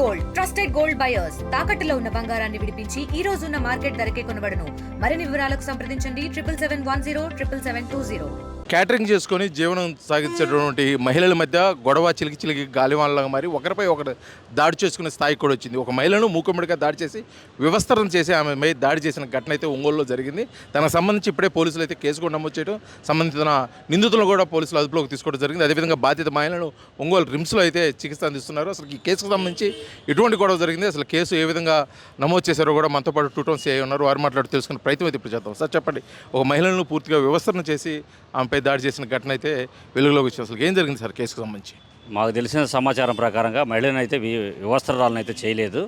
Gold trusted gold buyers తాకట్టులో ఉన్న బంగారాన్ని విడిపించి ఈ రోజు ఉన్న మార్కెట్ ధరకే కొనబడును. మరిన్ని వివరాలకు సంప్రదించండి 7771077720. క్యాటరింగ్ చేసుకొని జీవనం సాగించేటటువంటి మహిళల మధ్య గొడవ చిలికి గాలివానలాగా మారి ఒకరిపై ఒకరు దాడి చేసుకునే స్థాయికి కూడా వచ్చింది. ఒక మహిళను మూకుమ్మడిగా దాడి చేసి వివస్త్రం చేసి ఆమె మీద దాడి చేసిన ఘటన అయితే ఒంగోలులో జరిగింది. దానికి సంబంధించి ఇప్పుడే పోలీసులు అయితే కేసు కూడా నమోదు చేయడం, సంబంధించిన నిందితులను కూడా పోలీసులు అదుపులోకి తీసుకోవడం జరిగింది. అదేవిధంగా బాధిత మహిళను ఒంగోలు రిమ్స్లో అయితే చికిత్స అందిస్తున్నారు. అసలు ఈ కేసుకు సంబంధించి ఎటువంటి గొడవ జరిగింది, అసలు కేసు ఏ విధంగా నమోదు చేశారో కూడా మనతో పాటు 2 టౌన్ సిఐ ఉన్నారు. వారు మాట్లాడి తెలుసుకునే ప్రయత్నం అయితే ఇప్పుడు చేద్దాం. సార్ చెప్పండి, ఒక మహిళను పూర్తిగా వివస్త్రం చేసి ఆమెపై దాడి చేసిన ఘటన అయితే వెలుగులోకి వచ్చింది. అసలు ఏం జరిగింది సార్ కేసుకు సంబంధించి? మాకు తెలిసిన సమాచారం ప్రకారంగా మహిళను అయితే వివస్త్రాలను అయితే చేయలేదు.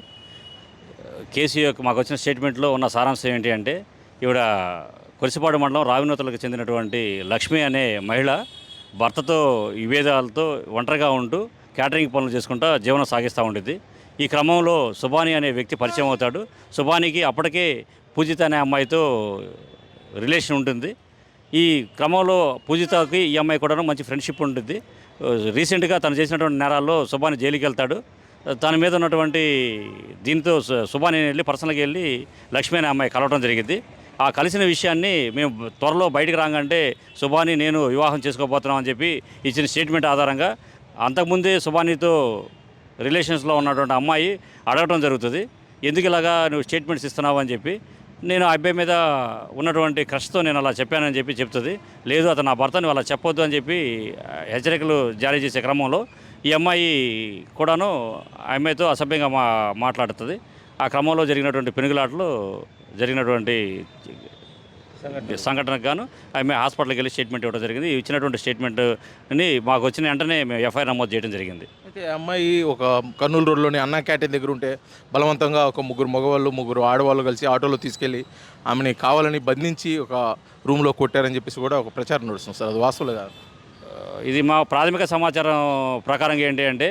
కేసు యొక్క మాకు వచ్చిన స్టేట్మెంట్లో ఉన్న సారాంశం ఏంటి అంటే, ఈవిడ కొలిసిపాడు మండలం రావినూతలకు చెందినటువంటి లక్ష్మి అనే మహిళ భర్తతో విభేదాలతో ఒంటరిగా ఉంటూ క్యాటరింగ్ పనులు చేసుకుంటూ జీవనం సాగిస్తూ ఉంటుంది. ఈ క్రమంలో సుబాని అనే వ్యక్తి పరిచయం అవుతాడు. సుబానికి అప్పటికే పూజిత అనే అమ్మాయితో రిలేషన్ ఉంటుంది. ఈ క్రమంలో పూజితకి ఈ అమ్మాయి కూడా మంచి ఫ్రెండ్షిప్ ఉంటుంది. రీసెంట్గా తను చేసినటువంటి నేరాల్లో సుబాని జైలుకి వెళ్తాడు. తన మీద ఉన్నటువంటి దీంతో సుబాని వెళ్ళి పర్సనల్గా వెళ్ళి లక్ష్మి అనే అమ్మాయి కలవడం జరిగింది. ఆ కలిసిన విషయాన్ని మేము త్వరలో బయటికి రాగానే సుబాని నేను వివాహం చేసుకోబోతున్నాం అని చెప్పి ఇచ్చిన స్టేట్మెంట్ ఆధారంగా అంతకుముందే సుబానితో రిలేషన్స్లో ఉన్నటువంటి అమ్మాయి అడగడం జరుగుతుంది. ఎందుకు ఇలాగా నువ్వు స్టేట్మెంట్స్ ఇస్తున్నావు అని చెప్పి. నేను ఆ అబ్బాయి మీద ఉన్నటువంటి క్రష్తో నేను అలా చెప్పానని చెప్పి చెప్తుంది. లేదు, అతను నా భర్తను అలా చెప్పొద్దు అని చెప్పి హెచ్చరికలు జారీ చేసే క్రమంలో ఈ అమ్మాయి కూడాను ఆ అమ్మాయితో అసభ్యంగా మాట్లాడుతుంది. ఆ క్రమంలో జరిగినటువంటి పెనుగులాటలో జరిగినటువంటి సంఘటనకు గాను ఆమె హాస్పిటల్కి వెళ్ళి స్టేట్మెంట్ ఇవ్వడం జరిగింది. ఇచ్చినటువంటి స్టేట్మెంట్ని మాకు వచ్చిన వెంటనే మేము ఎఫ్ఐఆర్ నమోదు చేయడం జరిగింది. అయితే అమ్మాయి ఒక కర్నూలు రోడ్లోని అన్నా క్యాంటీన్ దగ్గర ఉంటే బలవంతంగా ఒక 3 మగవాళ్ళు 3 ఆడవాళ్ళు కలిసి ఆటోలో తీసుకెళ్ళి ఆమెని కావాలని బంధించి ఒక రూమ్లో కొట్టారని చెప్పేసి కూడా ఒక ప్రచారం నడుస్తుంది సార్. అది వాస్తవం కాదు? ఇది మా ప్రాథమిక సమాచారం ప్రకారంగా ఏంటి అంటే,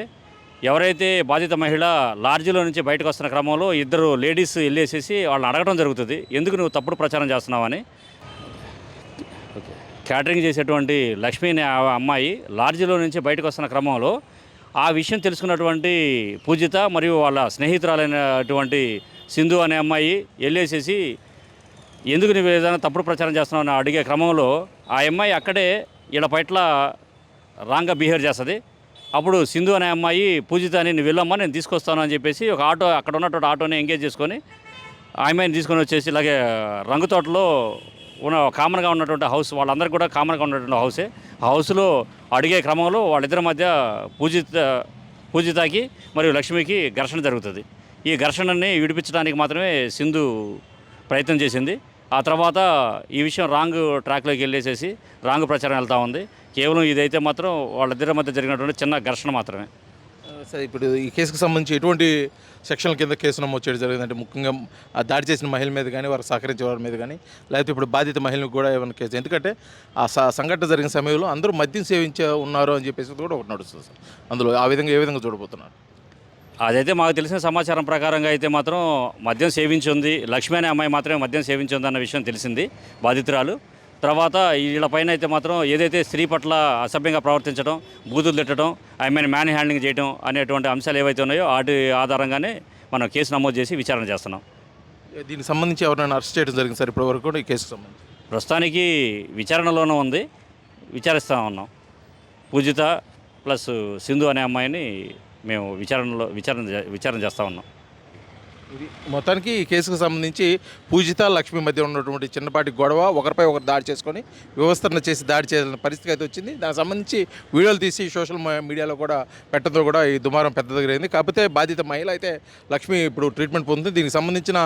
ఎవరైతే బాధిత మహిళ లాడ్జిలో నుంచి బయటకు వస్తున్న క్రమంలో 2 లేడీస్ వెళ్ళేసేసి వాళ్ళని అడగడం జరుగుతుంది, ఎందుకు నువ్వు తప్పుడు ప్రచారం చేస్తున్నావని. క్యాటరింగ్ చేసేటువంటి లక్ష్మి అనే అమ్మాయి లాడ్జిలో నుంచి బయటకు వస్తున్న క్రమంలో ఆ విషయం తెలుసుకున్నటువంటి పూజిత మరియు వాళ్ళ స్నేహితురాలైనటువంటి సింధు అనే అమ్మాయి వెళ్ళేసేసి ఎందుకు నువ్వు ఏదైనా తప్పుడు ప్రచారం చేస్తున్నావు అని అడిగే క్రమంలో ఆ అమ్మాయి అక్కడే వీళ్ళ పట్ల రాంగ్గా బిహేవ్ చేస్తుంది. అప్పుడు సింధు అనే అమ్మాయి పూజితని నువ్వు వెళ్ళమ్మా నేను తీసుకొస్తాను అని చెప్పేసి ఒక ఆటో అక్కడ ఉన్నటువంటి ఆటోని ఎంగేజ్ చేసుకొని ఆ అమ్మాయిని తీసుకొని వచ్చేసి ఇలాగే రంగుతోటలో ఉన్న కామన్గా ఉన్నటువంటి హౌస్, వాళ్ళందరికీ కూడా కామన్గా ఉన్నటువంటి హౌసే, ఆ హౌస్లో అడిగే క్రమంలో వాళ్ళిద్దరి మధ్య పూజితకి మరియు లక్ష్మికి ఘర్షణ జరుగుతుంది. ఈ ఘర్షణని విడిపించడానికి మాత్రమే సింధు ప్రయత్నం చేసింది. ఆ తర్వాత ఈ విషయం రాంగ్ ట్రాక్లోకి వెళ్ళేసేసి రాంగ్ ప్రచారం వెళ్తూ ఉంది. కేవలం ఇదైతే మాత్రం వాళ్ళిద్దరి మధ్య జరిగినటువంటి చిన్న ఘర్షణ మాత్రమే. సార్, ఇప్పుడు ఈ కేసుకు సంబంధించి ఎటువంటి సెక్షన్ల కింద కేసు నమోదు చేయడం జరిగిందంటే, ముఖ్యంగా ఆ దాడి చేసిన మహిళ మీద కానీ వారు సహకరించే వారి మీద కానీ, లేకపోతే ఇప్పుడు బాధిత మహిళలకు కూడా ఏమైనా కేసు? ఎందుకంటే ఆ సంఘటన జరిగిన సమయంలో అందరూ మద్యం సేవించే ఉన్నారు అని చెప్పేసి కూడా ఒకటి నడుస్తుంది సార్. అందులో ఆ విధంగా ఏ విధంగా చూడబోతున్నారు? అదైతే మాకు తెలిసిన సమాచారం ప్రకారంగా అయితే మాత్రం మద్యం సేవించి ఉంది. లక్ష్మి అనే అమ్మాయి మాత్రమే మద్యం సేవించి ఉందన్న విషయం తెలిసింది బాధితురాలు. తర్వాత వీళ్ళపైన అయితే మాత్రం ఏదైతే స్త్రీ పట్ల అసభ్యంగా ప్రవర్తించడం, బూతులు తిట్టడం, ఆమెను మ్యాన్ హ్యాండ్లింగ్ చేయడం అనేటువంటి అంశాలు ఏవైతే ఉన్నాయో వాటి ఆధారంగానే మనం కేసు నమోదు చేసి విచారణ చేస్తున్నాం. దీనికి సంబంధించి ఎవరైనా అరెస్ట్ చేయడం జరిగింది సార్ ఇప్పటి వరకు ఈ కేసుకు సంబంధించి? ప్రస్తుతానికి విచారణలోనే ఉంది, విచారిస్తూ ఉన్నాం. పూజిత ప్లస్ సింధు అనే అమ్మాయిని మేము విచారణ చేస్తూ ఉన్నాం. ఇది మొత్తానికి ఈ కేసుకు సంబంధించి పూజిత లక్ష్మి మధ్య ఉన్నటువంటి చిన్నపాటి గొడవ, ఒకరిపై ఒకరు దాడి చేసుకొని వివస్త్రణ చేసి దాడి చేయాల్సిన పరిస్థితి అయితే వచ్చింది. దానికి సంబంధించి వీడియోలు తీసి సోషల్ మీడియాలో కూడా పెట్టడంతో కూడా ఈ దుమారం పెద్ద దగ్గరైంది. కాకపోతే బాధిత మహిళ అయితే లక్ష్మి ఇప్పుడు ట్రీట్మెంట్ పొందుతుంది. దీనికి సంబంధించిన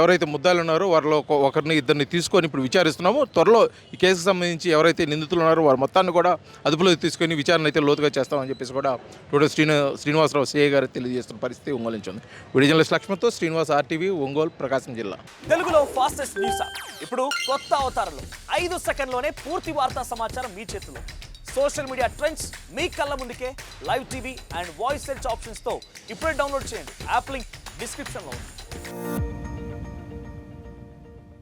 ఎవరైతే ముద్దాలు ఉన్నారో వారిలో ఒకరిని 2 తీసుకొని ఇప్పుడు విచారిస్తున్నాము. త్వరలో ఈ కేసుకు సంబంధించి ఎవరైతే నిందితులు ఉన్నారో వారి మొత్తాన్ని కూడా అదుపులోకి తీసుకొని విచారణ అయితే లోతుగా చేస్తామని చెప్పేసి కూడా టోటల్ శ్రీనివాసరావు సిఐ గారు తెలియజేస్తున్న పరిస్థితి ఒంగోలు నుంచి ఉంది. వీడియో జర్నలిస్ట్ లక్ష్మణ్తో శ్రీనివాస్, RTV, ఒంగోలు, ప్రకాశం జిల్లా. తెలుగులో ఫాస్టెస్ట్ న్యూస్ ఇప్పుడు కొత్త అవతారంలో 5 సెకండ్లోనే పూర్తి వార్తా సమాచారం మీ చేతిలో. సోషల్ మీడియా ట్రెండ్స్ మీ కళ్ళ ముందుకే live TV and voice search ఆప్షన్స్తో ఇప్పుడే డౌన్లోడ్ చేయండి. యాప్ లింక్ డిస్క్రిప్షన్లో ఉంది.